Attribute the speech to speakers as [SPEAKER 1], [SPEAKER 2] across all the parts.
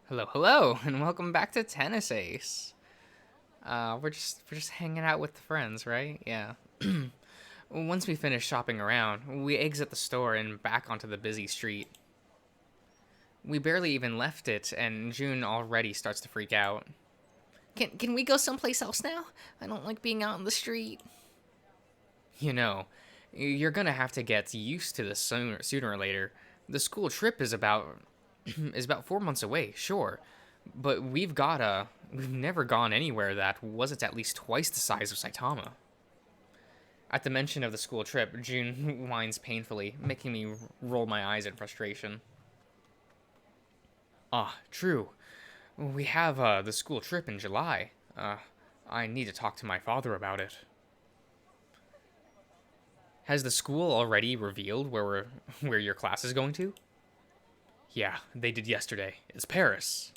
[SPEAKER 1] Hello, hello, and welcome back to Tennis Ace. We're just hanging out with the friends, right? Yeah. Once we finish shopping around, we exit the store and back onto the busy street. We barely even left it, and June already starts to freak out. Can we go someplace else now? I don't like being out in the street. You know, you're gonna have to get used to this sooner or later. The school trip is about is about 4 months away, sure, but we've never gone anywhere that wasn't at least twice the size of Saitama. At the mention of the school trip, June whines painfully, making me roll my eyes in frustration. Ah, true. We have the school trip in July. I need to talk to my father about it. Has the school already revealed where your class is going to? Yeah, they did yesterday. It's Paris.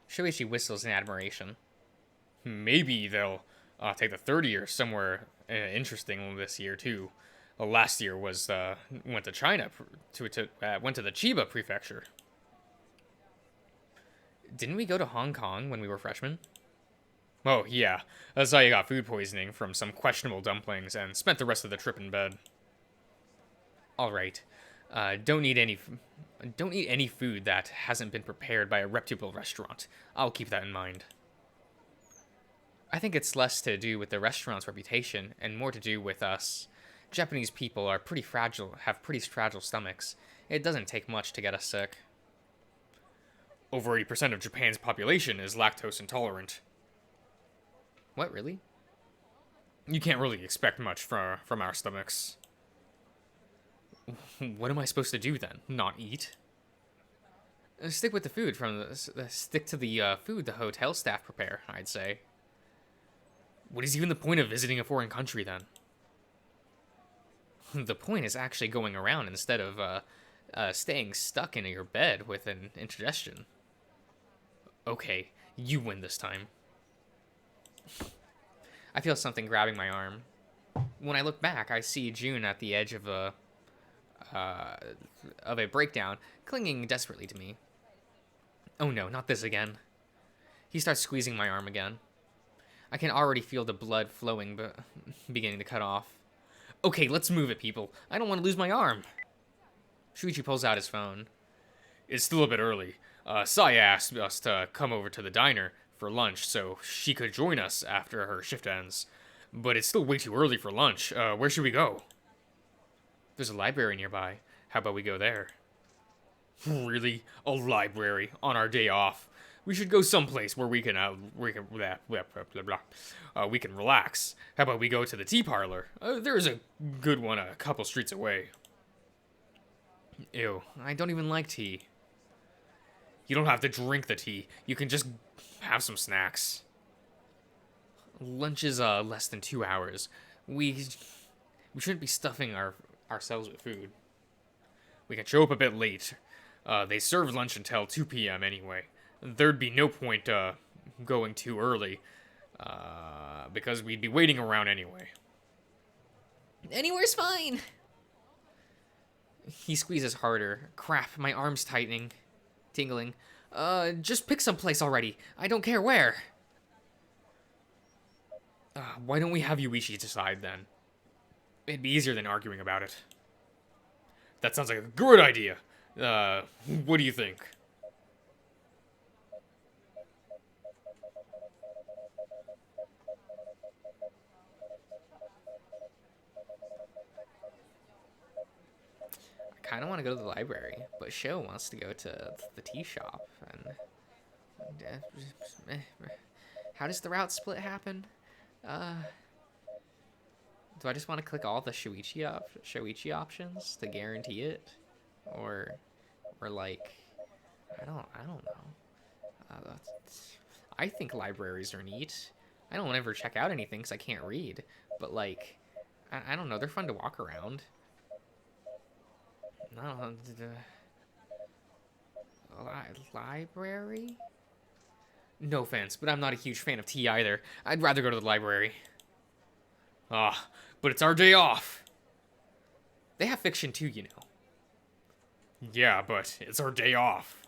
[SPEAKER 1] Shoichi whistles in admiration. Maybe they'll take the third year somewhere interesting this year too. Last year was went to China went to the Chiba prefecture. Didn't we go to Hong Kong when we were freshmen? Oh yeah, that's how you got food poisoning from some questionable dumplings and spent the rest of the trip in bed. All right, don't eat any food that hasn't been prepared by a reputable restaurant. I'll keep that in mind. I think it's less to do with the restaurant's reputation and more to do with us. Japanese people are pretty fragile, have pretty fragile stomachs. It doesn't take much to get us sick. Over 80% of Japan's population is lactose intolerant. What, really? You can't really expect much from our stomachs. What am I supposed to do then? Not eat? Stick with the food stick to the food the hotel staff prepare, I'd say. What is even the point of visiting a foreign country then? The point is actually going around instead of staying stuck in your bed with an indigestion. Okay, you win this time. I feel something grabbing my arm. When I look back, I see June at the edge of a breakdown, clinging desperately to me. Oh no, not this again. He starts squeezing my arm again. I can already feel the blood flowing, but beginning to cut off. Okay, let's move it, people. I don't want to lose my arm. Shuichi pulls out his phone. It's still a bit early. Saya asked us to come over to the diner for lunch so she could join us after her shift ends. But it's still way too early for lunch. Where should we go? There's a library nearby. How about we go there? Really? A library on our day off? We should go someplace where we can we can relax. How about we go to the tea parlor? There's a good one a couple streets away. Ew, I don't even like tea. You don't have to drink the tea. You can just have some snacks. Lunch is less than 2 hours. We shouldn't be stuffing ourselves with food. We can show up a bit late. They serve lunch until 2 p.m. anyway. There'd be no point going too early, because we'd be waiting around anyway. Anywhere's fine. He squeezes harder. Crap, my arm's tingling. Just pick some place already. I don't care where. Why don't we have Yuichi decide then? It'd be easier than arguing about it. That sounds like a good idea. What do you think? I kind of want to go to the library, but Sho wants to go to the tea shop. How does the route split happen? Uh, do I just want to click all the Shoichi options to guarantee it, or like, I don't know. Uh, I think libraries are neat. I don't ever check out anything because I can't read, but like, I don't know. They're fun to walk around. No, library? No offense, but I'm not a huge fan of tea either. I'd rather go to the library. Ah, but it's our day off. They have fiction too, you know.
[SPEAKER 2] Yeah, but it's our day off.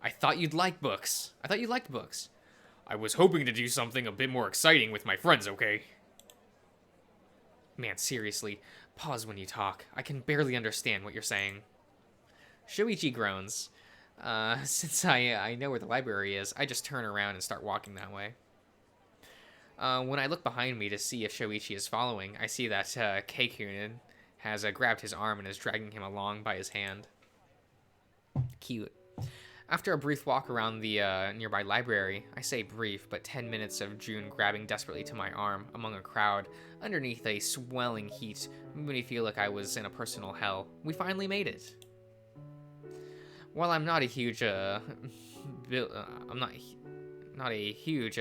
[SPEAKER 1] I thought you'd like books. I thought you liked books.
[SPEAKER 2] I was hoping to do something a bit more exciting with my friends, okay?
[SPEAKER 1] Man, seriously, pause when you talk. I can barely understand what you're saying. Shoichi groans. Since I know where the library is, I just turn around and start walking that way. When I look behind me to see if Shoichi is following, I see that Keikunin has grabbed his arm and is dragging him along by his hand. Cute. After a brief walk around the nearby library, I say brief, but 10 minutes of June grabbing desperately to my arm among a crowd underneath a swelling heat made me feel like I was in a personal hell. We finally made it. While I'm not a huge, I'm not a huge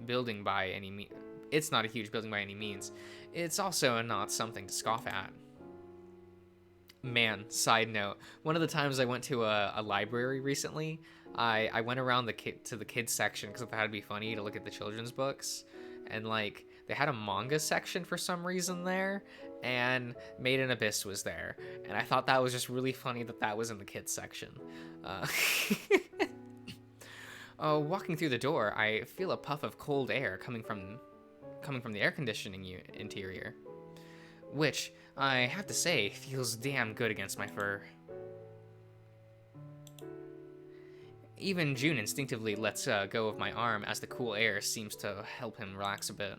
[SPEAKER 1] building by any means. It's not a huge building by any means. It's also not something to scoff at. Man, side note, one of the times I went to a library recently, I went around to the kids section because I thought it'd be funny to look at the children's books, and like they had a manga section for some reason there, and Made in Abyss was there, and I thought that was just really funny that was in the kids section. Uh, walking through the door, I feel a puff of cold air coming from the air conditioning interior, which I have to say feels damn good against my fur. Even June instinctively lets go of my arm as the cool air seems to help him relax a bit.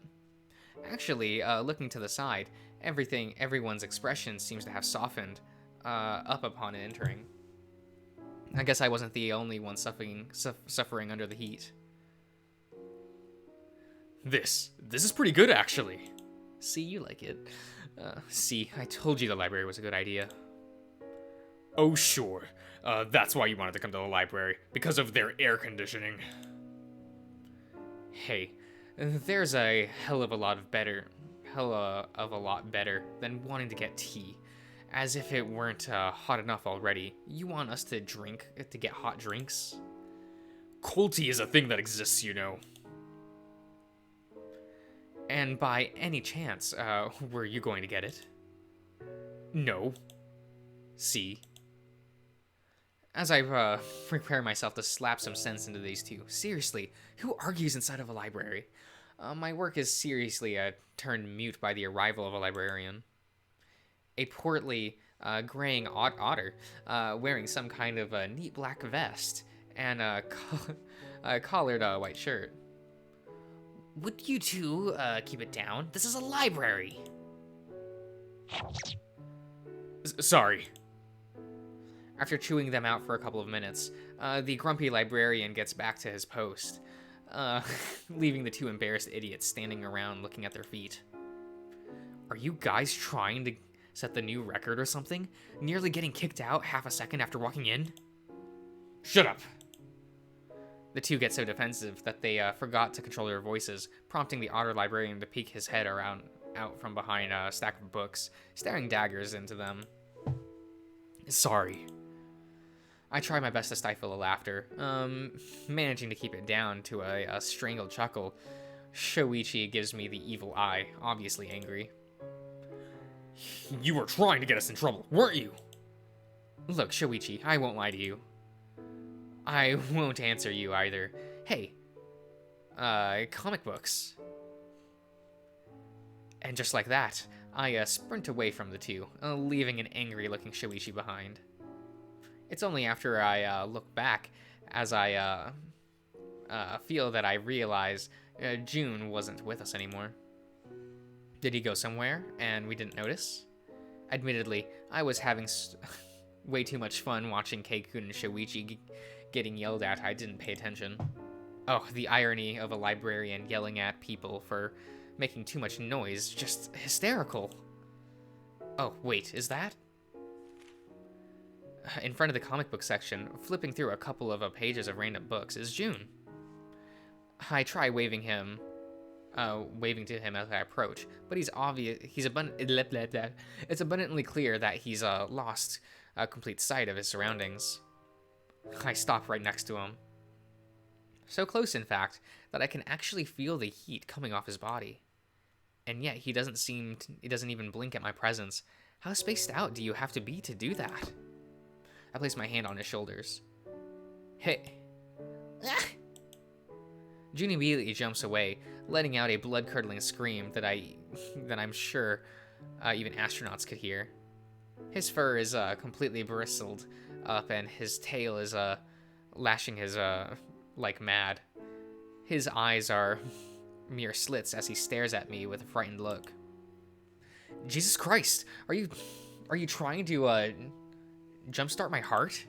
[SPEAKER 1] Actually, looking to the side, everyone's expression seems to have softened up upon entering. I guess I wasn't the only one suffering under the heat.
[SPEAKER 2] This is pretty good, actually.
[SPEAKER 1] See, you like it. See, I told you the library was a good idea.
[SPEAKER 2] Oh, sure. That's why you wanted to come to the library, because of their air conditioning.
[SPEAKER 1] Hey, there's a hell of a lot better than wanting to get tea. As if it weren't hot enough already. You want us to get hot drinks?
[SPEAKER 2] Cold tea is a thing that exists, you know.
[SPEAKER 1] And by any chance, were you going to get it?
[SPEAKER 2] No.
[SPEAKER 1] See? As I prepare myself to slap some sense into these two. Seriously, who argues inside of a library? My work is seriously turned mute by the arrival of a librarian. A portly, graying otter, wearing some kind of a neat black vest and a collared white shirt. Would you two keep it down? This is a library.
[SPEAKER 2] Sorry.
[SPEAKER 1] After chewing them out for a couple of minutes, the grumpy librarian gets back to his post, leaving the two embarrassed idiots standing around looking at their feet. Are you guys trying to set the new record or something? Nearly getting kicked out half a second after walking in?
[SPEAKER 2] Shut up.
[SPEAKER 1] The two get so defensive that they forgot to control their voices, prompting the otter librarian to peek his head out from behind a stack of books, staring daggers into them.
[SPEAKER 2] Sorry.
[SPEAKER 1] I try my best to stifle a laughter, managing to keep it down to a strangled chuckle. Shoichi gives me the evil eye, obviously angry.
[SPEAKER 2] You were trying to get us in trouble, weren't you?
[SPEAKER 1] Look, Shoichi, I won't lie to you. I won't answer you either. Hey, comic books. And just like that, I sprint away from the two, leaving an angry-looking Shoichi behind. It's only after I look back as I feel that I realize June wasn't with us anymore. Did he go somewhere and we didn't notice? Admittedly, I was having way too much fun watching Keikun and Shoichi getting yelled at. I didn't pay attention. Oh, the irony of a librarian yelling at people for making too much noise. Just hysterical. Oh, wait, is that? In front of the comic book section, flipping through a couple of pages of random books, is June. I try waving to him as I approach, but it's abundantly clear that he's lost complete sight of his surroundings. I stop right next to him. So close, in fact, that I can actually feel the heat coming off his body. And yet he doesn't even blink at my presence. How spaced out do you have to be to do that? I place my hand on his shoulders. Hey. Ah! June immediately jumps away, letting out a blood-curdling scream that I'm sure even astronauts could hear. His fur is completely bristled up, and his tail is lashing his like mad. His eyes are mere slits as he stares at me with a frightened look. Jesus Christ, are you trying to jumpstart my heart?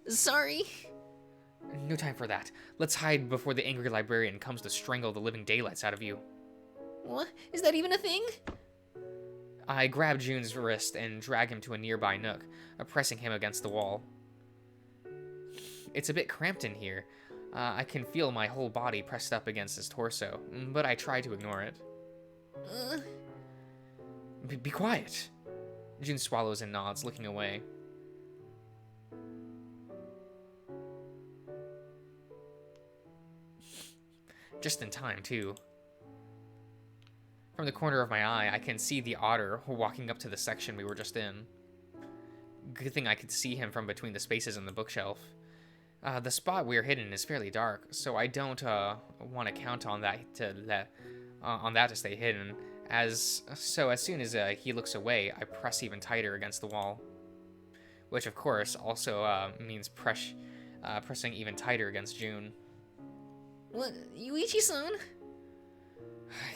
[SPEAKER 1] Sorry. No time for that. Let's hide before the angry librarian comes to strangle the living daylights out of you. What? Is that even a thing? I grab June's wrist and drag him to a nearby nook, pressing him against the wall. It's a bit cramped in here. I can feel my whole body pressed up against his torso, but I try to ignore it. Be quiet. June swallows and nods, looking away. Just in time, too. From the corner of my eye, I can see the otter walking up to the section we were just in. Good thing I could see him from between the spaces in the bookshelf. The spot we're hidden is fairly dark, so I don't want to count on that to stay hidden. As soon as he looks away, I press even tighter against the wall, which of course also means pressing even tighter against June. What, Yuichi-san?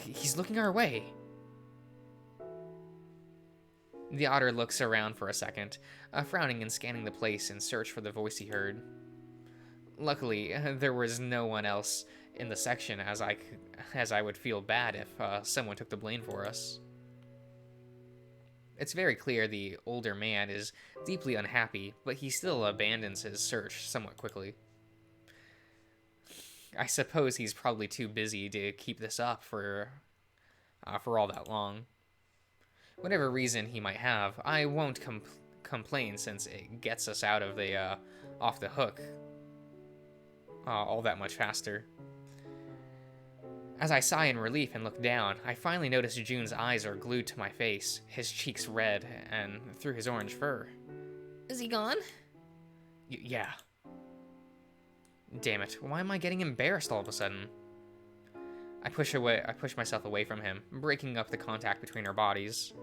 [SPEAKER 1] He's looking our way. The otter looks around for a second, frowning and scanning the place in search for the voice he heard. Luckily, there was no one else in the section, as I would feel bad if someone took the blame for us. It's very clear the older man is deeply unhappy, but he still abandons his search somewhat quickly. I suppose he's probably too busy to keep this up for all that long. Whatever reason he might have, I won't complain, since it gets us out of the off the hook all that much faster. As I sigh in relief and look down, I finally notice June's eyes are glued to my face, his cheeks red and through his orange fur. Is he gone? Yeah. Damn it, why am I getting embarrassed all of a sudden? I push myself away from him, breaking up the contact between our bodies.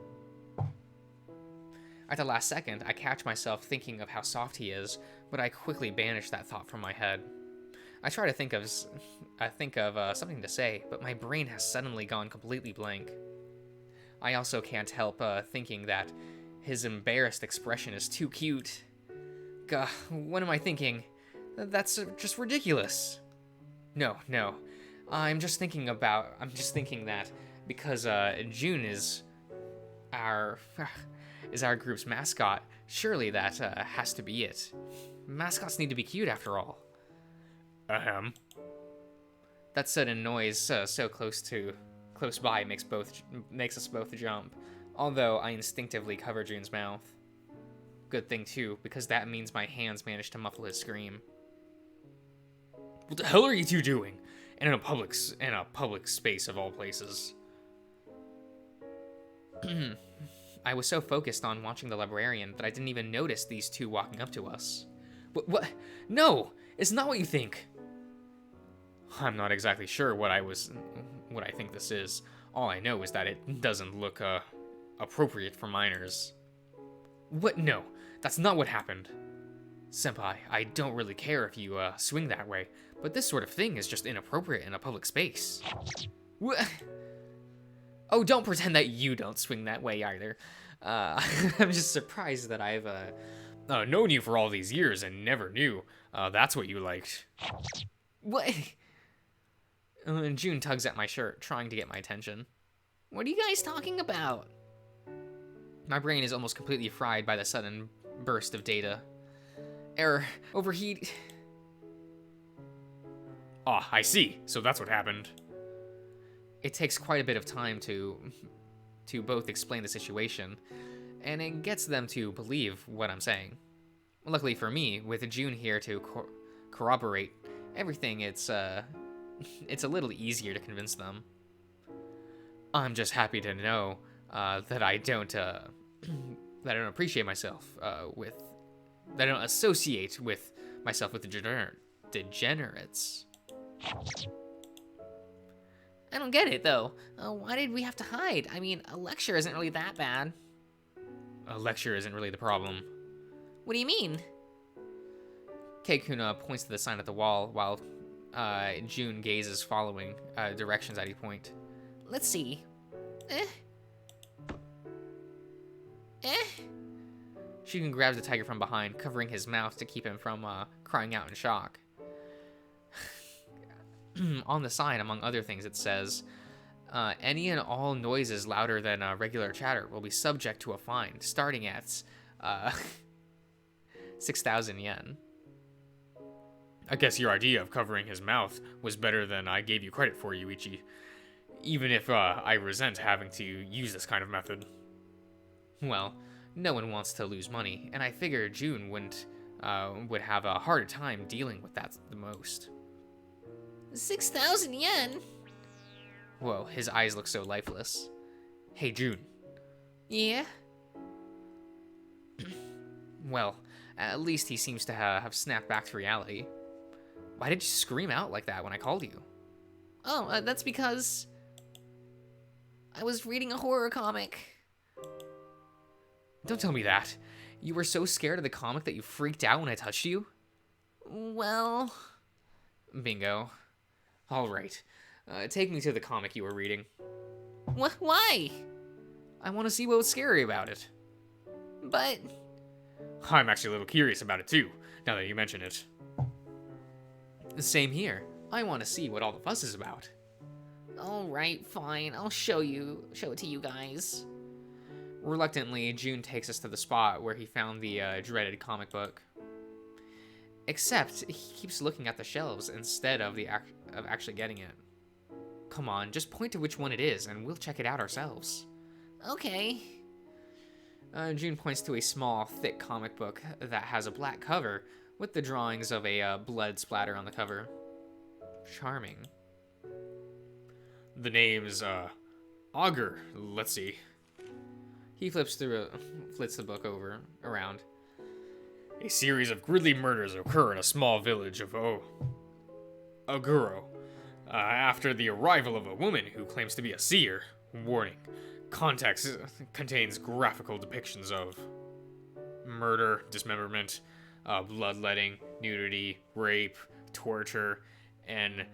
[SPEAKER 1] At the last second, I catch myself thinking of how soft he is, but I quickly banish that thought from my head. I try to think of something to say, but my brain has suddenly gone completely blank. I also can't help thinking that his embarrassed expression is too cute. Gah, what am I thinking? That's just ridiculous. No. I'm just thinking that because June is our group's mascot, surely that has to be it. Mascots need to be cute after all.
[SPEAKER 2] Ahem.
[SPEAKER 1] That sudden noise so close by makes us both jump, although I instinctively cover June's mouth. Good thing too, because that means my hands managed to muffle his scream.
[SPEAKER 2] What the hell are you two doing? And in a public space of all places.
[SPEAKER 1] I was so focused on watching the librarian that I didn't even notice these two walking up to us. What? No! It's not what you think!
[SPEAKER 2] I'm not exactly sure what I think this is. All I know is that it doesn't look appropriate for minors.
[SPEAKER 1] What? No, that's not what happened. Senpai, I don't really care if you swing that way, but this sort of thing is just inappropriate in a public space. What? Oh, don't pretend that you don't swing that way either. I'm just surprised that I've
[SPEAKER 2] known you for all these years and never knew that's what you liked.
[SPEAKER 1] What? June tugs at my shirt, trying to get my attention. What are you guys talking about? My brain is almost completely fried by the sudden burst of data. Error. Overheat.
[SPEAKER 2] Ah, I see. So that's what happened.
[SPEAKER 1] It takes quite a bit of time to both explain the situation, and it gets them to believe what I'm saying. Luckily for me, with June here to corroborate everything, it's a little easier to convince them. I'm just happy to know that I don't
[SPEAKER 2] that I don't appreciate myself with, that I don't associate with myself with degenerates.
[SPEAKER 1] I don't get it, though. Why did we have to hide? I mean, a lecture isn't really that bad.
[SPEAKER 2] A lecture isn't really the problem.
[SPEAKER 1] What do you mean?
[SPEAKER 2] Keikuna points to the sign at the wall while June gazes following directions at each point.
[SPEAKER 1] Let's see. Eh?
[SPEAKER 2] Shingen grabs the tiger from behind, covering his mouth to keep him from crying out in shock. On the sign, among other things, it says, any and all noises louder than regular chatter will be subject to a fine, starting at 6,000 yen. I guess your idea of covering his mouth was better than I gave you credit for, Yuichi. Even if I resent having to use this kind of method. Well, no one wants to lose money, and I figure June would have a harder time dealing with that the most.
[SPEAKER 1] 6,000 yen?
[SPEAKER 2] Whoa, his eyes look so lifeless. Hey, June.
[SPEAKER 1] Yeah?
[SPEAKER 2] Well, at least he seems to have snapped back to reality. Why did you scream out like that when I called you?
[SPEAKER 1] Oh, that's because I was reading a horror comic.
[SPEAKER 2] Don't tell me that. You were so scared of the comic that you freaked out when I touched you?
[SPEAKER 1] Well...
[SPEAKER 2] Bingo. All right. Take me to the comic you were reading.
[SPEAKER 1] Why?
[SPEAKER 2] I want to see what was scary about it.
[SPEAKER 1] But...
[SPEAKER 2] I'm actually a little curious about it too, now that you mention it. Same here. I want to see what all the fuss is about.
[SPEAKER 1] Alright, fine. I'll show it to you guys.
[SPEAKER 2] Reluctantly, June takes us to the spot where he found the dreaded comic book. Except, he keeps looking at the shelves instead of actually getting it. Come on, just point to which one it is, and we'll check it out ourselves.
[SPEAKER 1] Okay.
[SPEAKER 2] June points to a small, thick comic book that has a black cover with the drawings of a blood splatter on the cover. Charming. The name's, Augur. Let's see. He flips the book around. A series of grisly murders occur in a small village of Oguro. After the arrival of a woman who claims to be a seer. Warning. Context contains graphical depictions of murder, dismemberment, bloodletting, nudity, rape, torture, and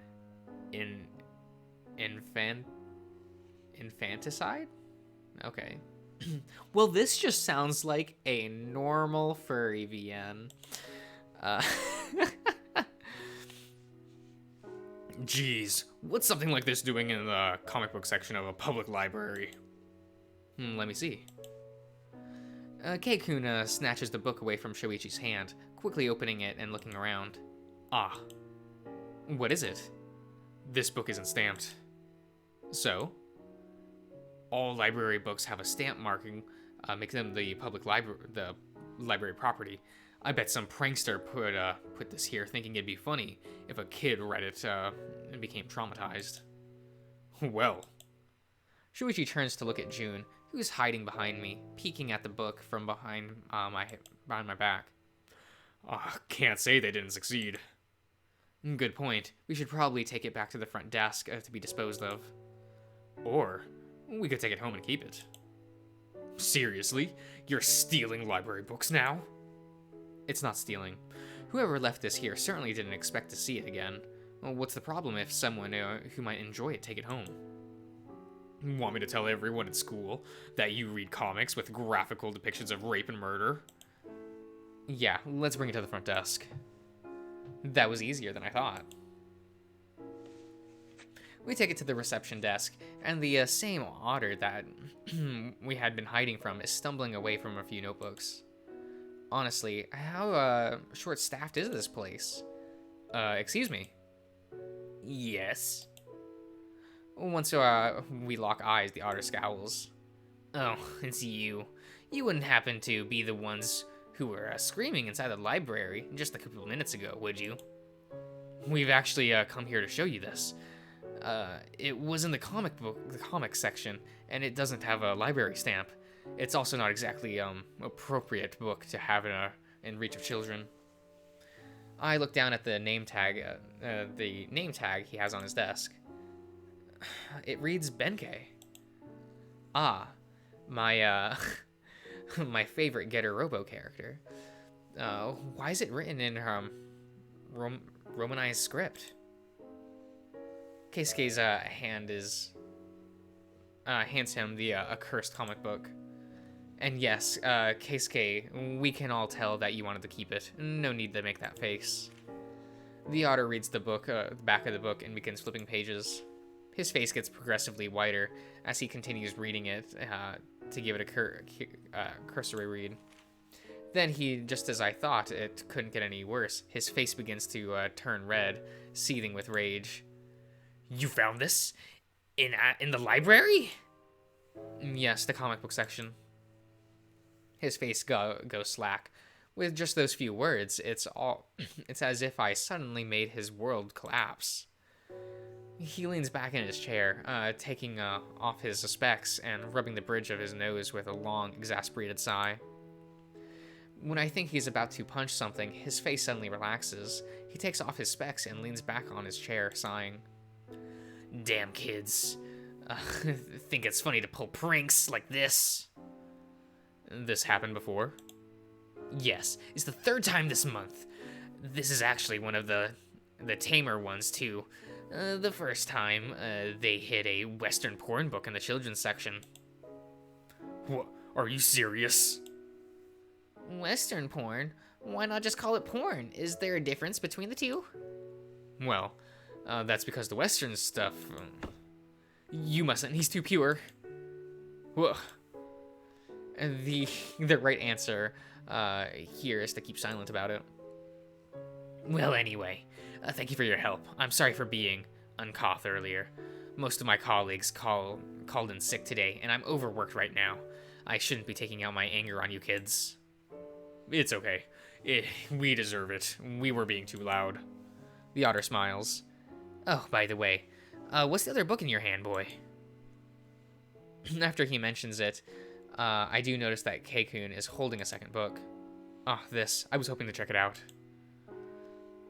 [SPEAKER 2] infanticide? Okay. Well, this just sounds like a normal furry VN. Jeez, what's something like this doing in the comic book section of a public library? Let me see. Keikuna snatches the book away from Shoichi's hand, quickly opening it and looking around. Ah. What is it? This book isn't stamped. So? All library books have a stamp marking, making them the library property. I bet some prankster put this here thinking it'd be funny if a kid read it and became traumatized. Well. Shuichi turns to look at June, who's hiding behind me, peeking at the book from behind my back. Can't say they didn't succeed. Good point. We should probably take it back to the front desk to be disposed of. Or we could take it home and keep it. Seriously? You're stealing library books now? It's not stealing. Whoever left this here certainly didn't expect to see it again. Well, what's the problem if someone who might enjoy it take it home? Want me to tell everyone at school that you read comics with graphical depictions of rape and murder? Yeah, let's bring it to the front desk. That was easier than I thought. We take it to the reception desk, and the same otter that we had been hiding from is stumbling away from a few notebooks. Honestly, how short-staffed is this place? Excuse me? Yes? Once we lock eyes, the otter scowls. Oh, it's you. You wouldn't happen to be the ones who were screaming inside the library just a couple of minutes ago, would you? We've actually come here to show you this. It was in the comic section, and it doesn't have a library stamp. It's also not exactly appropriate book to have in reach of children. I look down at the name tag he has on his desk. It reads Benkei. Ah, my my favorite Getter Robo character. Why is it written in Romanized script? Keisuke's hands him the accursed comic book. And yes, Keisuke, we can all tell that you wanted to keep it. No need to make that face. The otter reads the back of the book, and begins flipping pages. His face gets progressively whiter as he continues reading it to give it a cursory read. Then just as I thought, it couldn't get any worse. His face begins to turn red, seething with rage. You found this in the library? Yes, the comic book section. His face goes slack. With just those few words, it's as if I suddenly made his world collapse. He leans back in his chair, taking off his specs and rubbing the bridge of his nose with a long, exasperated sigh. When I think he's about to punch something, his face suddenly relaxes. He takes off his specs and leans back on his chair, sighing. Damn kids. Think it's funny to pull pranks like this. This happened before? Yes, it's the third time this month. This is actually one of the tamer ones, too. The first time, they hid a Western porn book in the children's section. What? Are you serious? Western porn? Why not just call it porn? Is there a difference between the two? Well, that's because the Western stuff... you mustn't, he's too pure. Whoa. The right answer here is to keep silent about it. Well, anyway, thank you for your help. I'm sorry for being uncaught earlier. Most of my colleagues called in sick today, and I'm overworked right now. I shouldn't be taking out my anger on you kids. It's okay. We deserve it. We were being too loud. The otter smiles. Oh, by the way, what's the other book in your hand, boy? After he mentions it, I do notice that Keikun is holding a second book. Ah, this. I was hoping to check it out.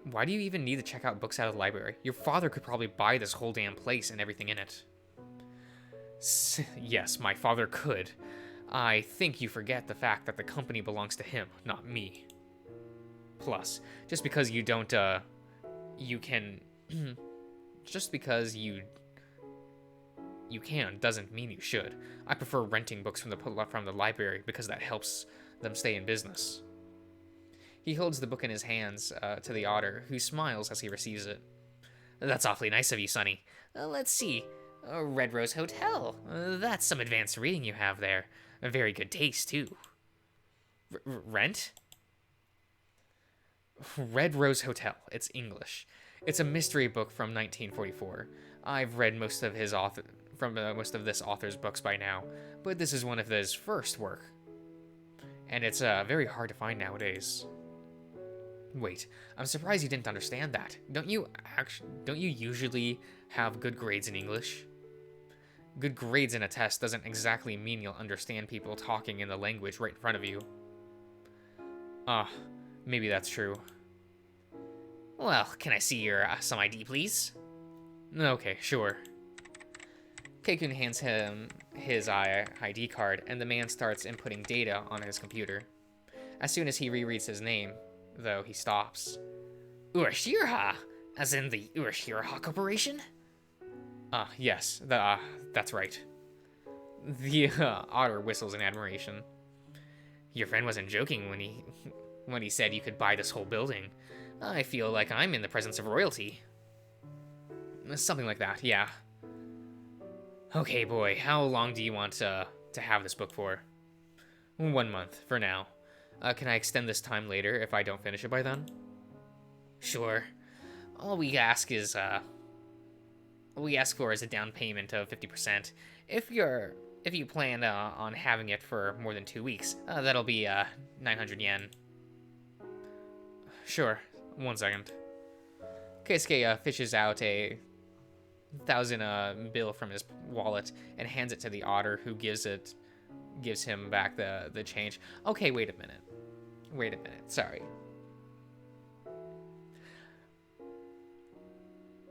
[SPEAKER 2] Why do you even need to check out books out of the library? Your father could probably buy this whole damn place and everything in it. Yes, my father could. I think you forget the fact that the company belongs to him, not me. Plus, just because you don't, you can... just because you can doesn't mean you should. I prefer renting books from the library because that helps them stay in business. He holds the book in his hands to the otter, who smiles as he receives it. That's awfully nice of you, Sonny. Let's see. Red Rose Hotel. That's some advanced reading you have there. A very good taste, too. Rent? Red Rose Hotel. It's English. It's a mystery book from 1944. I've read most of this author's books by now, but this is one of his first work. And it's very hard to find nowadays. Wait, I'm surprised you didn't understand that. Don't you usually have good grades in English? Good grades in a test doesn't exactly mean you'll understand people talking in the language right in front of you. Maybe that's true. Well, can I see your some ID, please? Okay, sure. Keikun hands him his ID card, and the man starts inputting data on his computer. As soon as he rereads his name, though, he stops. Urashiraha, as in the Urashiraha Corporation? Yes, that's right. The otter whistles in admiration. Your friend wasn't joking when he said you could buy this whole building. I feel like I'm in the presence of royalty. Something like that, yeah. Okay, boy, how long do you want to have this book for? 1 month, for now. Can I extend this time later if I don't finish it by then? Sure. All we ask for is a down payment of 50%. If you plan on having it for more than 2 weeks, that'll be 900 yen. Sure. 1 second. Keisuke fishes out a 1,000 bill from his wallet and hands it to the otter, who gives it
[SPEAKER 1] gives him back the change. Okay, wait a minute. Wait a minute. Sorry.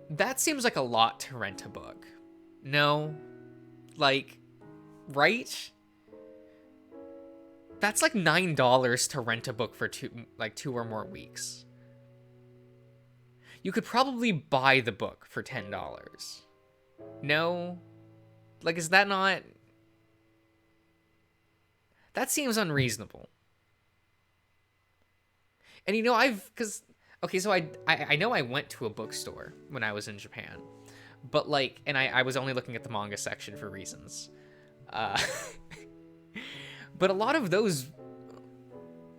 [SPEAKER 1] That seems like a lot to rent a book. No? Like, right? That's like $9 to rent a book for 2 or more weeks. You could probably buy the book for $10. No? Like, is that not... That seems unreasonable. And you know, okay, so I know I went to a bookstore when I was in Japan. But like, and I was only looking at the manga section for reasons. But a lot of those,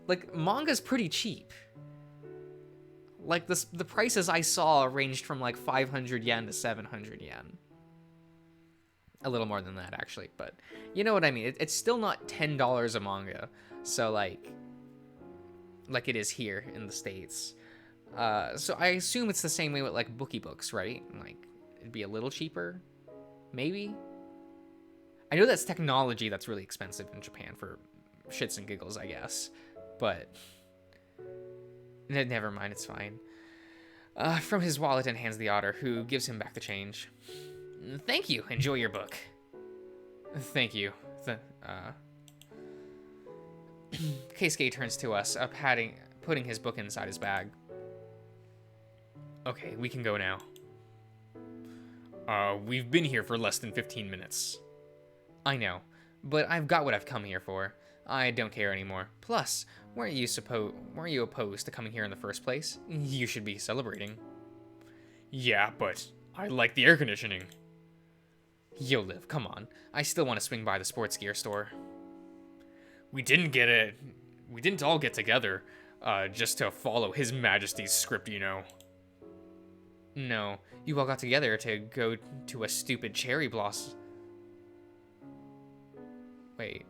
[SPEAKER 1] like, manga's pretty cheap. Like, the prices I saw ranged from like 500 yen to 700 yen. A little more than that, actually, but you know what I mean. It's still not $10 a manga, so like it is here in the States. So I assume it's the same way with like bookie books, right? Like, it'd be a little cheaper, maybe. I know that's technology that's really expensive in Japan for shits and giggles, I guess, but never mind, it's fine. From his wallet and hands the otter, who gives him back the change. Thank you. Enjoy your book. Thank you. Keisuke turns to us, putting his book inside his bag. Okay, we can go now. We've been here for less than 15 minutes. I know, but I've got what I've come here for. I don't care anymore. Plus, weren't you opposed to coming here in the first place? You should be celebrating. Yeah, but I like the air conditioning. You'll live, come on. I still want to swing by the sports gear store. We didn't all get together, just to follow His Majesty's script, you know. No, you all got together to go to a stupid cherry blossom. Wait.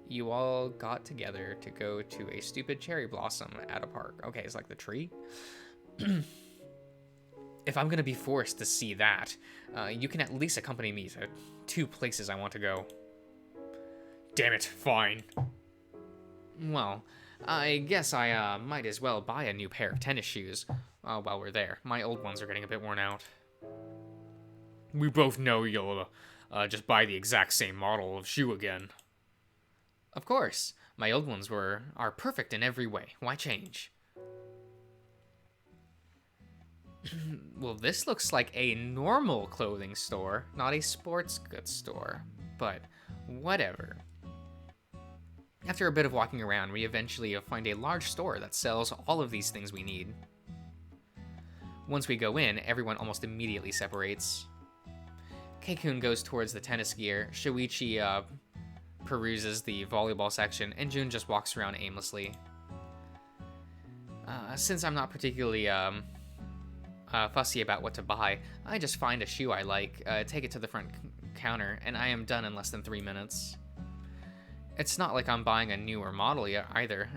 [SPEAKER 1] You all got together to go to a stupid cherry blossom at a park. Okay, it's like the tree? If I'm gonna be forced to see that, you can at least accompany me to 2 places I want to go. Damn it, fine. Well, I guess I might as well buy a new pair of tennis shoes while we're there. My old ones are getting a bit worn out. We both know you'll just buy the exact same model of shoe again. Of course. My old ones are perfect in every way. Why change? Well, this looks like a normal clothing store, not a sports goods store. But whatever. After a bit of walking around, we eventually find a large store that sells all of these things we need. Once we go in, everyone almost immediately separates. Keikun goes towards the tennis gear, Shuichi peruses the volleyball section, and Jun just walks around aimlessly. Since I'm not particularly fussy about what to buy, I just find a shoe I like, take it to the front counter, and I am done in less than 3 minutes. It's not like I'm buying a newer model yet either.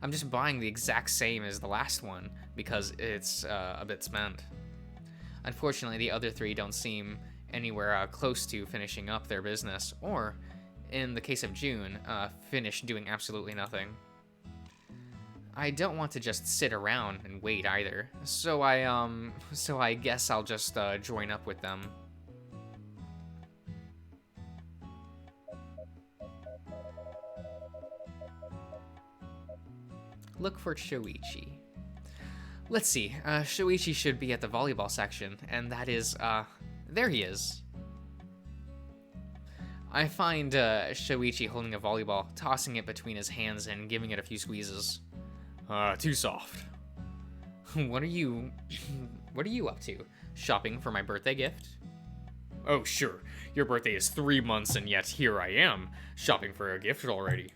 [SPEAKER 1] I'm just buying the exact same as the last one, because it's a bit spent. Unfortunately, the other 3 don't seem anywhere close to finishing up their business, or, in the case of June, finish doing absolutely nothing. I don't want to just sit around and wait either, so I guess I'll just join up with them. Look for Shoichi. Let's see, Shoichi should be at the volleyball section, and that is, there he is. I find Shoichi holding a volleyball, tossing it between his hands and giving it a few squeezes. Too soft. What are you up to? Shopping for my birthday gift? Oh, sure. Your birthday is 3 months and yet here I am, shopping for a gift already.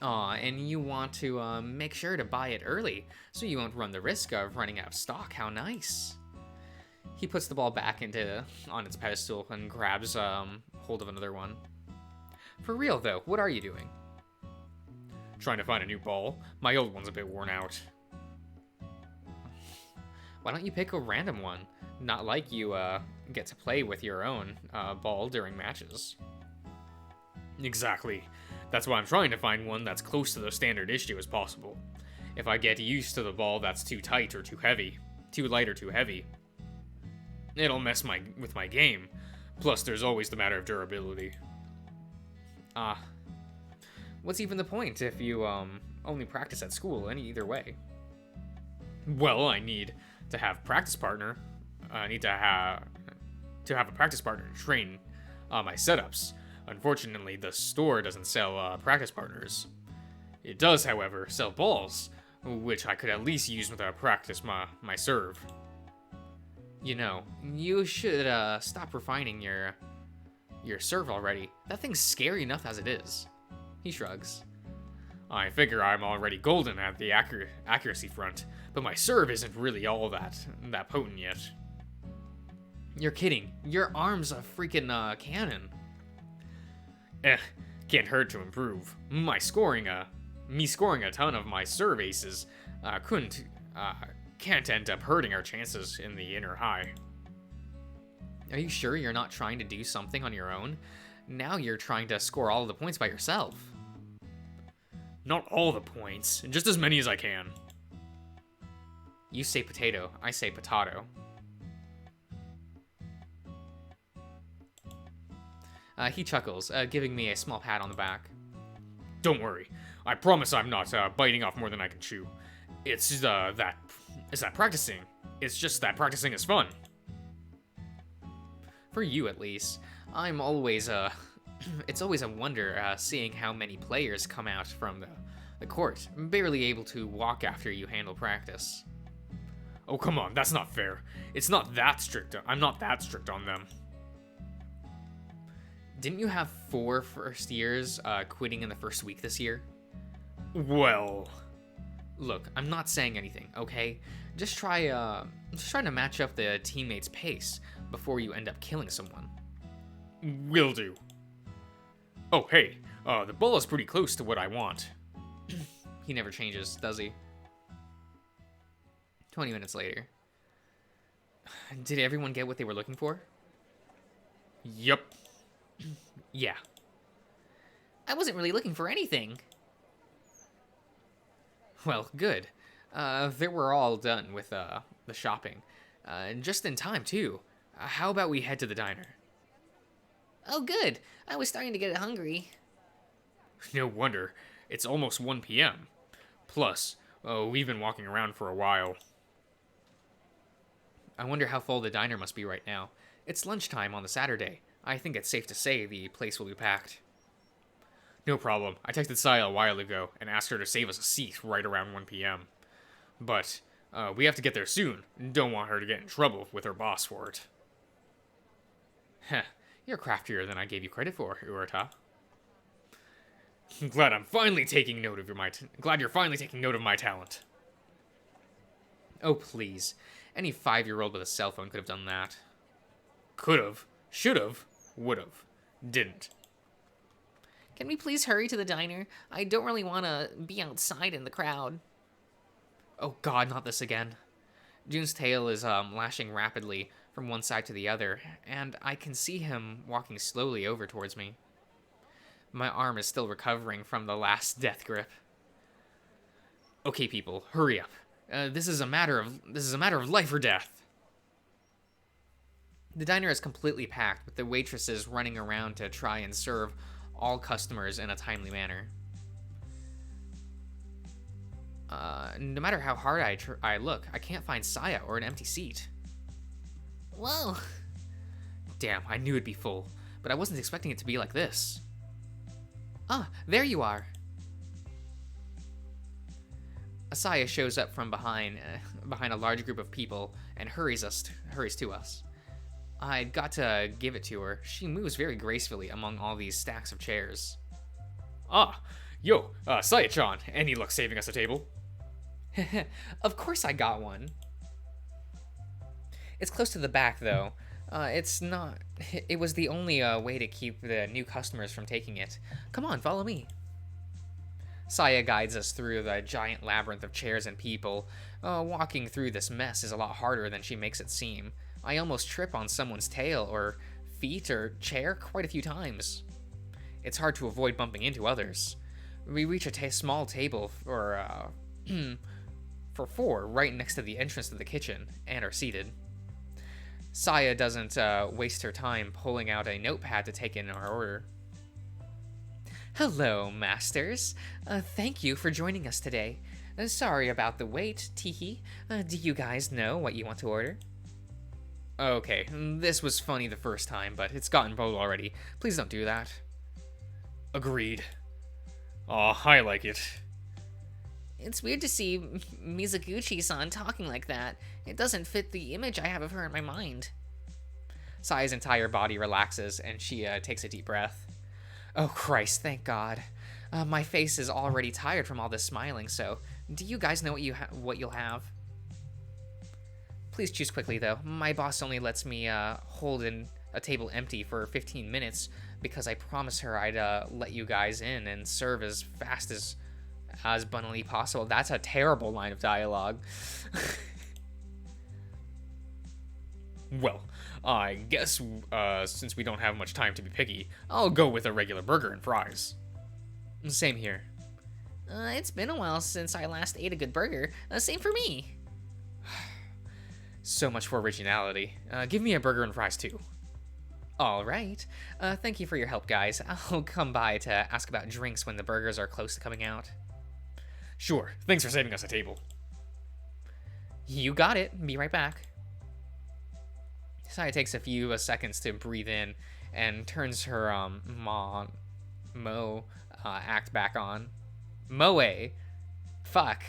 [SPEAKER 1] Aw, and you want to make sure to buy it early, so you won't run the risk of running out of stock. How nice. He puts the ball back on its pedestal and grabs hold of another one. For real though, what are you doing? Trying to find a new ball. My old one's a bit worn out. Why don't you pick a random one? Not like you get to play with your own ball during matches.
[SPEAKER 2] Exactly. That's why I'm trying to find one that's close to the standard issue as possible. If I get used to the ball that's too tight or too heavy, too light or too heavy, it'll mess with my game. Plus, there's always the matter of durability.
[SPEAKER 1] Ah, what's even the point if you only practice at school either way?
[SPEAKER 2] Well, I need to have practice partner. I need to have a practice partner to train my setups. Unfortunately, the store doesn't sell practice partners. It does, however, sell balls, which I could at least use when I practice my serve.
[SPEAKER 1] You know, you should stop refining your serve already. That thing's scary enough as it is. He shrugs.
[SPEAKER 2] I figure I'm already golden at the accuracy front, but my serve isn't really all that potent yet.
[SPEAKER 1] You're kidding. Your arm's a freaking cannon.
[SPEAKER 2] Can't hurt to improve. Me scoring a ton of my serve aces can't end up hurting our chances in the inner high.
[SPEAKER 1] Are you sure you're not trying to do something on your own? Now you're trying to score all of the points by yourself.
[SPEAKER 2] Not all the points, just as many as I can.
[SPEAKER 1] You say potato, I say potato. He chuckles, giving me a small pat on the back.
[SPEAKER 2] Don't worry. I promise I'm not biting off more than I can chew. It's that practicing. It's just that practicing is fun.
[SPEAKER 1] For you, at least. I'm always, it's always a wonder seeing how many players come out from the court, barely able to walk after you handle practice.
[SPEAKER 2] Oh, come on, that's not fair. It's not that strict. I'm not that strict on them.
[SPEAKER 1] Didn't you have 4 first years quitting in the first week this year?
[SPEAKER 2] Well...
[SPEAKER 1] Look, I'm not saying anything, okay? Just try to match up the teammates' pace before you end up killing someone.
[SPEAKER 2] Will do. Oh, hey, the ball is pretty close to what I want.
[SPEAKER 1] He never changes, does he? 20 minutes later. Did everyone get what they were looking for?
[SPEAKER 2] Yup.
[SPEAKER 1] Yeah. I wasn't really looking for anything. Well, good. They were all done with the shopping. Just in time, too. How about we head to the diner? Oh, good. I was starting to get hungry.
[SPEAKER 2] No wonder. It's almost 1 p.m. Plus, we've been walking around for a while.
[SPEAKER 1] I wonder how full the diner must be right now. It's lunchtime on the Saturday. I think it's safe to say the place will be packed.
[SPEAKER 2] No problem. I texted Saya a while ago and asked her to save us a seat right around 1 p.m. But we have to get there soon. Don't want her to get in trouble with her boss for it.
[SPEAKER 1] Heh, you're craftier than I gave you credit for, Urata.
[SPEAKER 2] Glad you're finally taking note of my talent.
[SPEAKER 1] Oh, please. Any 5-year-old with a cell phone could have done that.
[SPEAKER 2] Could've, should've, would've, didn't.
[SPEAKER 1] Can we please hurry to the diner? I don't really want to be outside in the crowd. Oh god, not this again. June's tail is lashing rapidly from one side to the other, and I can see him walking slowly over towards me. My arm is still recovering from the last death grip. Okay, people, hurry up. This is a matter of life or death. The diner is completely packed, with the waitresses running around to try and serve all customers in a timely manner. No matter how hard I look, I can't find Saya or an empty seat. Whoa. Damn, I knew it'd be full, but I wasn't expecting it to be like this. Ah, there you are. Asaya shows up from behind a large group of people and hurries to us. I got to give it to her. She moves very gracefully among all these stacks of chairs.
[SPEAKER 2] Ah, yo, Saya-chan, any luck saving us a table?
[SPEAKER 1] Of course I got one. It's close to the back, though. It's not... It was the only way to keep the new customers from taking it. Come on, follow me. Saya guides us through the giant labyrinth of chairs and people. Walking through this mess is a lot harder than she makes it seem. I almost trip on someone's tail or feet or chair quite a few times.
[SPEAKER 2] It's hard to avoid bumping into others. We reach a small table for four right next to the entrance to the kitchen and are seated. Saya doesn't waste her time pulling out a notepad to take in our order. Hello, masters. Thank you for joining us today. Sorry about the wait, teehee. Do you guys know what you want to order? Okay, this was funny the first time, but it's gotten bold already. Please don't do that. Agreed. Aw, I like it. It's weird to see Mizuguchi-san talking like that. It doesn't fit the image I have of her in my mind. Saya's entire body relaxes, and she takes a deep breath. Oh Christ, thank God. My face is already tired from all this smiling, so do you guys know what you'll have? Please choose quickly, though. My boss only lets me hold in a table empty for 15 minutes because I promised her I'd let you guys in and serve as fast as abundantly possible. That's a terrible line of dialogue. Well, I guess since we don't have much time to be picky, I'll go with a regular burger and fries. Same here. It's been a while since I last ate a good burger. Same for me. So much for originality. Give me a burger and fries too. All right. Thank you for your help, guys. I'll come by to ask about drinks when the burgers are close to coming out. Sure. Thanks for saving us a table. You got it. Be right back. Saya takes a few seconds to breathe in and turns her Mo act back on. Moe. Fuck.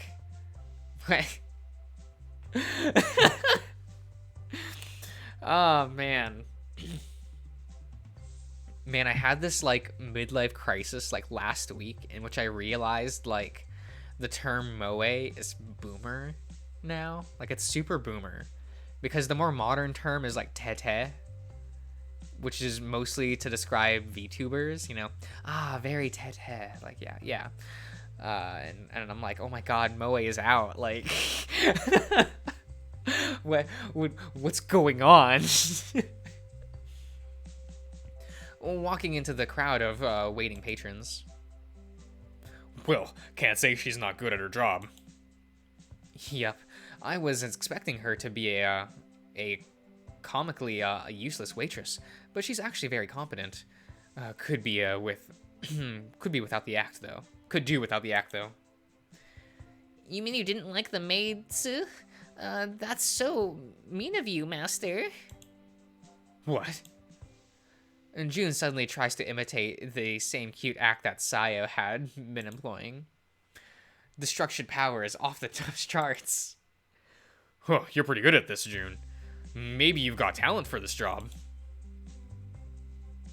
[SPEAKER 2] Oh, man. Man, I had this, like, midlife crisis, like, last week in which I realized, like, the term moe is boomer now. Like, it's super boomer. Because the more modern term is, like, tete, which is mostly to describe VTubers, you know. Ah, very tete. Like, yeah. And I'm like, oh my god, moe is out. Like, what's going on? Walking into the crowd of waiting patrons. Well, can't say she's not good at her job. Yep, I was expecting her to be a comically useless waitress, but she's actually very competent. Could be without the act though. Could do without the act though. You mean you didn't like the maid, Sue? That's so mean of you, master. What? And June suddenly tries to imitate the same cute act that Sayo had been employing. Destruction power is off the charts. Huh, you're pretty good at this, June. Maybe you've got talent for this job.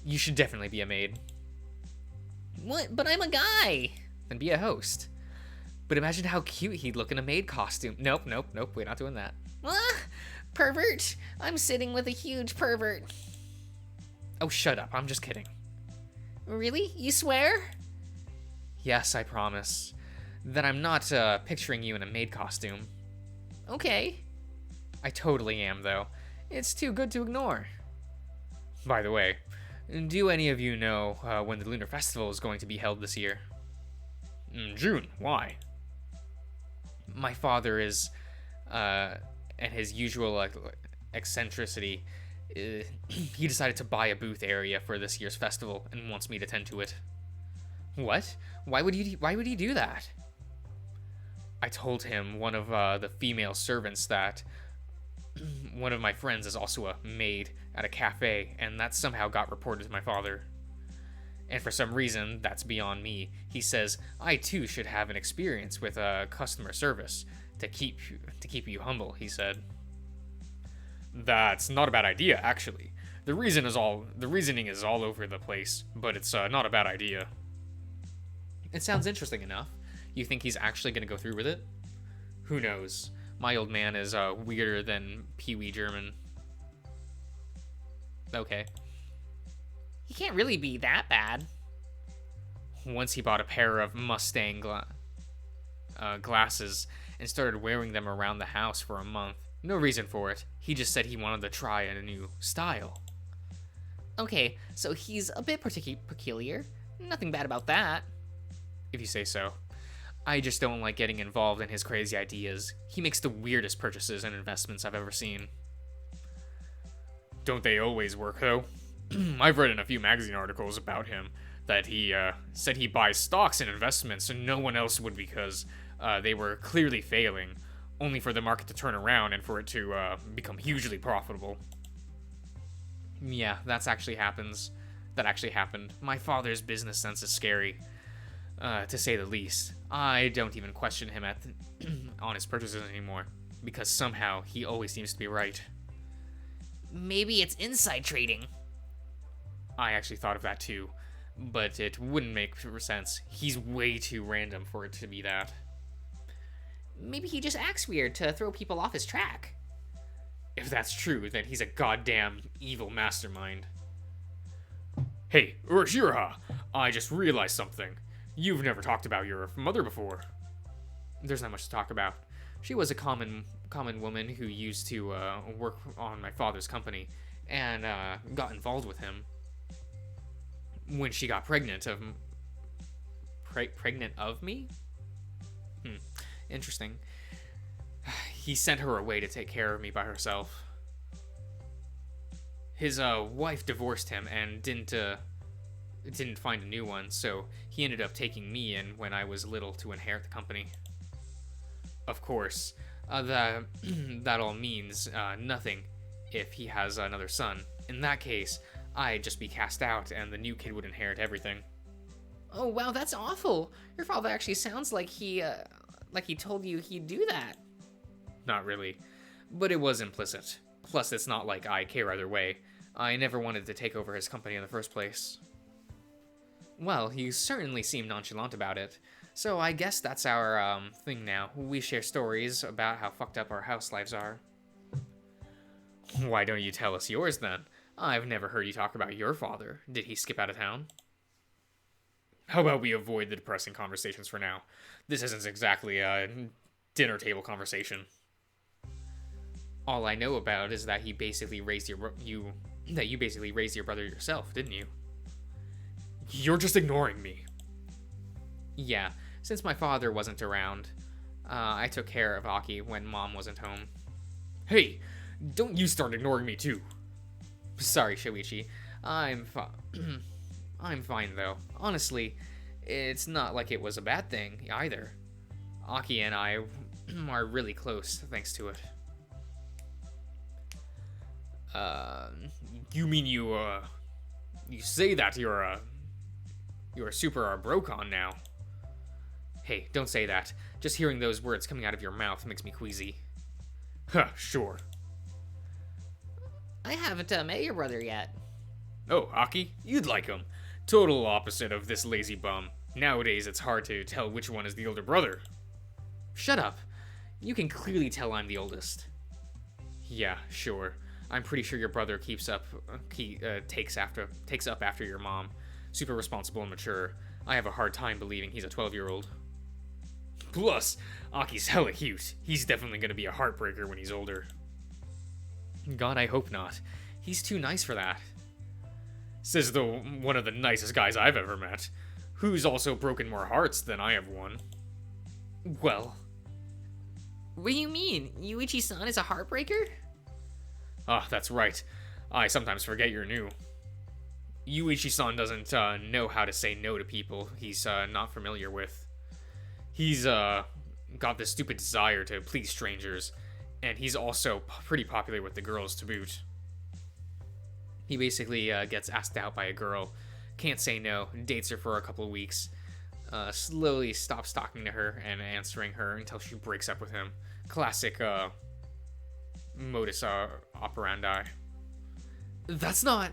[SPEAKER 2] You should definitely be a maid. What? But I'm a guy! Then be a host. But imagine how cute he'd look in a maid costume. Nope, we're not doing that. Pervert! I'm sitting with a huge pervert. Oh, shut up, I'm just kidding. Really? You swear? Yes, I promise. That I'm not picturing you in a maid costume. Okay. I totally am, though. It's too good to ignore. By the way, do any of you know when the Lunar Festival is going to be held this year? June, why? My father is, and his usual eccentricity, he decided to buy a booth area for this year's festival and wants me to tend to it. What? Why would he do that? I told him one of the female servants that one of my friends is also a maid at a cafe, and that somehow got reported to my father. And for some reason, that's beyond me, he says I too should have an experience with customer service to keep you humble, he said. That's not a bad idea, actually. The reasoning is all over the place, but it's not a bad idea. It sounds interesting enough. You think he's actually going to go through with it? Who knows? My old man is weirder than Pee-wee German. Okay. He can't really be that bad. Once he bought a pair of Mustang glasses and started wearing them around the house for a month. No reason for it. He just said he wanted to try a new style. Okay, so he's a bit peculiar.
[SPEAKER 1] Nothing bad about that.
[SPEAKER 2] If you say so. I just don't like getting involved in his crazy ideas. He makes the weirdest purchases and investments I've ever seen. Don't they always work, though? I've read in a few magazine articles about him that he said he buys stocks and investments and no one else would because they were clearly failing, only for the market to turn around and for it to become hugely profitable. Yeah, that actually happened. My father's business sense is scary, to say the least. I don't even question him on his purchases anymore, because somehow he always seems to be right.
[SPEAKER 1] Maybe it's inside trading.
[SPEAKER 2] I actually thought of that too, but it wouldn't make sense. He's way too random for it to be that.
[SPEAKER 1] Maybe he just acts weird to throw people off his track.
[SPEAKER 2] If that's true, then he's a goddamn evil mastermind. Hey, Urashiraha, I just realized something. You've never talked about your mother before. There's not much to talk about. She was a common woman who used to work on my father's company and got involved with him. When she got pregnant of me? Interesting. He sent her away to take care of me by herself. His wife divorced him and didn't find a new one, so he ended up taking me in when I was little to inherit the company. Of course, that all means nothing if he has another son. In that case, I'd just be cast out and the new kid would inherit everything.
[SPEAKER 1] Oh wow, that's awful. Your father actually sounds like he told you he'd do that.
[SPEAKER 2] Not really, but it was implicit. Plus, it's not like I care either way. I never wanted to take over his company in the first place. Well, you certainly seem nonchalant about it. So I guess that's our thing now. We share stories about how fucked up our house lives are. Why don't you tell us yours then? I've never heard you talk about your father. Did he skip out of town? How about we avoid the depressing conversations for now? This isn't exactly a dinner table conversation. All I know about is that you basically raised your brother yourself, didn't you? You're just ignoring me. Yeah, since my father wasn't around, I took care of Aki when Mom wasn't home. Hey, don't you start ignoring me too. Sorry, Shoichi. I'm fine though. Honestly, it's not like it was a bad thing either. Aki and I are really close thanks to it. You mean you say that you're super Brokon now? Hey, don't say that. Just hearing those words coming out of your mouth makes me queasy. Huh, sure.
[SPEAKER 1] I haven't met your brother yet.
[SPEAKER 2] Oh, Aki, you'd like him. Total opposite of this lazy bum. Nowadays, it's hard to tell which one is the older brother. Shut up. You can clearly tell I'm the oldest. Yeah, sure. I'm pretty sure your brother takes up after your mom. Super responsible and mature. I have a hard time believing he's a 12-year-old. Plus, Aki's hella cute. He's definitely gonna be a heartbreaker when he's older. God, I hope not. He's too nice for that. Says one of the nicest guys I've ever met, who's also broken more hearts than I have won. Well.
[SPEAKER 1] What do you mean? Yuichi-san is a heartbreaker?
[SPEAKER 2] Ah, that's right. I sometimes forget you're new. Yuichi-san doesn't know how to say no to people he's not familiar with. He's got this stupid desire to please strangers, and he's also pretty popular with the girls to boot. He basically gets asked out by a girl, can't say no, dates her for a couple of weeks, slowly stops talking to her and answering her until she breaks up with him. Classic modus operandi. That's not...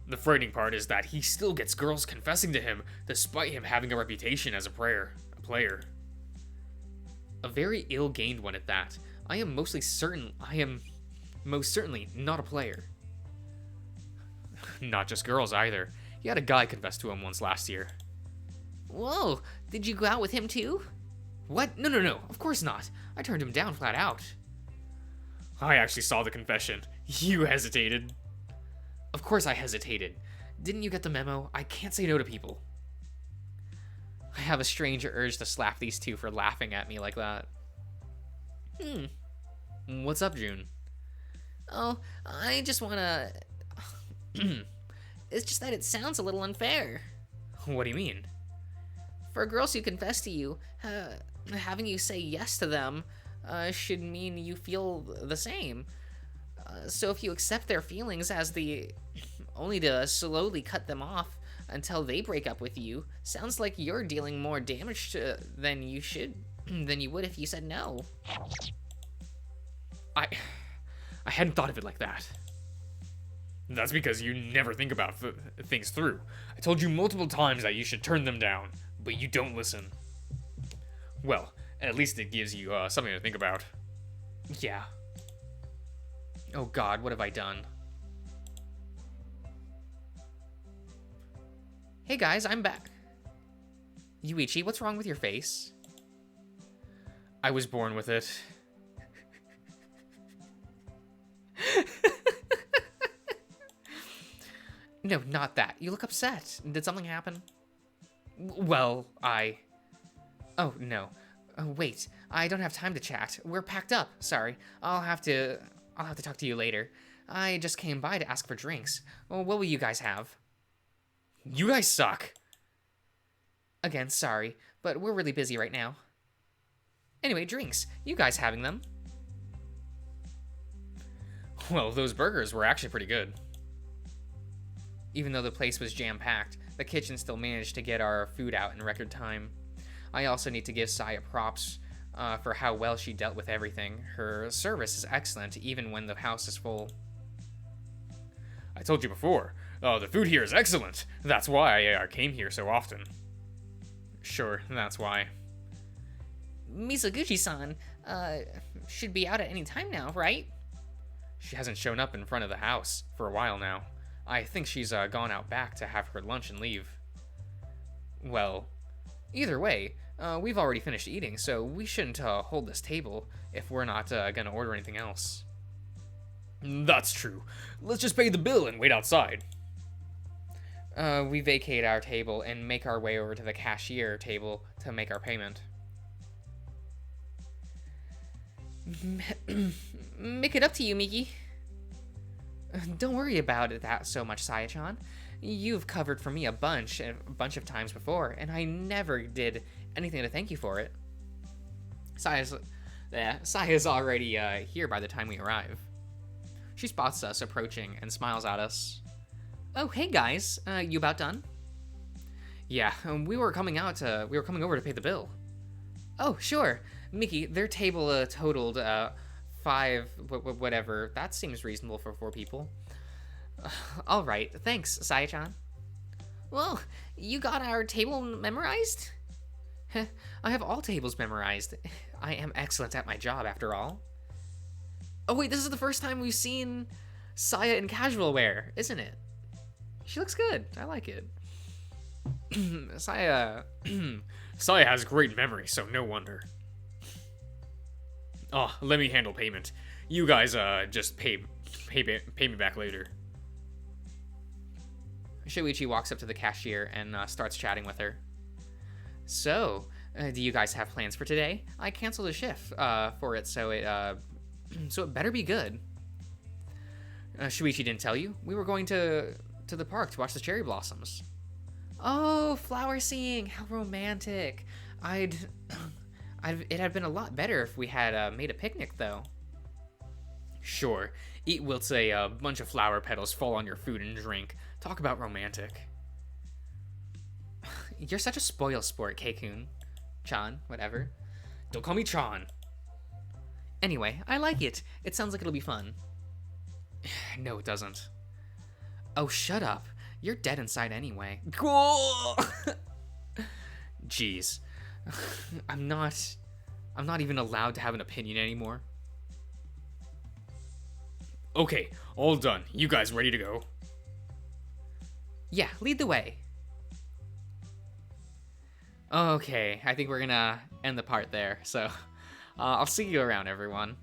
[SPEAKER 2] The frightening part is that he still gets girls confessing to him, despite him having a reputation as a player. A very ill-gained one at that. I am most certainly not a player. Not just girls either. He had a guy confess to him once last year.
[SPEAKER 1] Whoa, did you go out with him too?
[SPEAKER 2] What? No, of course not. I turned him down flat out. I actually saw the confession. You hesitated. Of course I hesitated. Didn't you get the memo? I can't say no to people. I have a strange urge to slap these two for laughing at me like that. What's up, June?
[SPEAKER 3] Oh, I just wanna... It's just that it sounds a little unfair.
[SPEAKER 2] What do you mean?
[SPEAKER 3] For girls who confess to you, having you say yes to them should mean you feel the same. So if you accept their feelings as the... only to slowly cut them off until they break up with you, sounds like you're dealing more damage than you would if you said no.
[SPEAKER 2] I hadn't thought of it like that. That's because you never think about things through. I told you multiple times that you should turn them down, but you don't listen. Well, at least it gives you something to think about.
[SPEAKER 1] Yeah. Oh God, what have I done? Hey guys, I'm back. Yuichi, what's wrong with your face?
[SPEAKER 2] I was born with it.
[SPEAKER 1] No, not that. You look upset. Did something happen?
[SPEAKER 2] Well,
[SPEAKER 1] Oh, no. Wait, I don't have time to chat. We're packed up. Sorry. I'll have to talk to you later. I just came by to ask for drinks. What will you guys have?
[SPEAKER 2] You guys suck.
[SPEAKER 1] Again, sorry, but we're really busy right now. Anyway, drinks. You guys having them?
[SPEAKER 2] Well, those burgers were actually pretty good.
[SPEAKER 1] Even though the place was jam-packed, the kitchen still managed to get our food out in record time. I also need to give Saya props for how well she dealt with everything. Her service is excellent, even when the house is full.
[SPEAKER 2] I told you before, the food here is excellent. That's why I came here so often.
[SPEAKER 1] Sure, that's why.
[SPEAKER 3] Misaguchi-san, should be out at any time now, right?
[SPEAKER 2] She hasn't shown up in front of the house for a while now. I think she's gone out back to have her lunch and leave.
[SPEAKER 1] Well, either way, we've already finished eating, so we shouldn't hold this table if we're not gonna order anything else.
[SPEAKER 2] That's true. Let's just pay the bill and wait outside.
[SPEAKER 1] We vacate our table and make our way over to the cashier table to make our payment.
[SPEAKER 3] Make it up to you, Miki.
[SPEAKER 1] Don't worry about it that so much, Saya-chan. You've covered for me a bunch of times before, and I never did anything to thank you for it. Saya's already here by the time we arrive. She spots us approaching and smiles at us.
[SPEAKER 3] Oh, hey guys, you about done?
[SPEAKER 1] Yeah, we were coming over to pay the bill.
[SPEAKER 3] Oh, sure.
[SPEAKER 1] Miki, their table totaled 5 whatever. That seems reasonable for 4 people. All right, thanks, Saya-chan.
[SPEAKER 3] Well, you got our table memorized?
[SPEAKER 1] I have all tables memorized. I am excellent at my job, after all.
[SPEAKER 3] Oh wait, this is the first time we've seen
[SPEAKER 1] Saya in casual wear, isn't it? She looks good. I like it. Saya
[SPEAKER 2] has great memory, so no wonder. Oh, let me handle payment. You guys just pay me back later.
[SPEAKER 1] Shuichi walks up to the cashier and starts chatting with her. So, do you guys have plans for today? I canceled a shift for it, so it better be good. Shuichi didn't tell you? We were going to the park to watch the cherry blossoms. Oh, flower seeing! How romantic! It had been a lot better if we had made a picnic, though.
[SPEAKER 2] Sure. Eat whilst a bunch of flower petals fall on your food and drink. Talk about romantic.
[SPEAKER 1] You're such a spoil sport, Keikun. Chan, whatever.
[SPEAKER 2] Don't call me Chan.
[SPEAKER 1] Anyway, I like it. It sounds like it'll be fun.
[SPEAKER 2] No, it doesn't.
[SPEAKER 1] Oh, shut up. You're dead inside anyway.
[SPEAKER 2] Cool. Jeez.
[SPEAKER 1] I'm not even allowed to have an opinion anymore.
[SPEAKER 2] Okay, all done. You guys ready to go?
[SPEAKER 1] Yeah, lead the way. Okay, I think we're gonna end the part there. So, I'll see you around, everyone.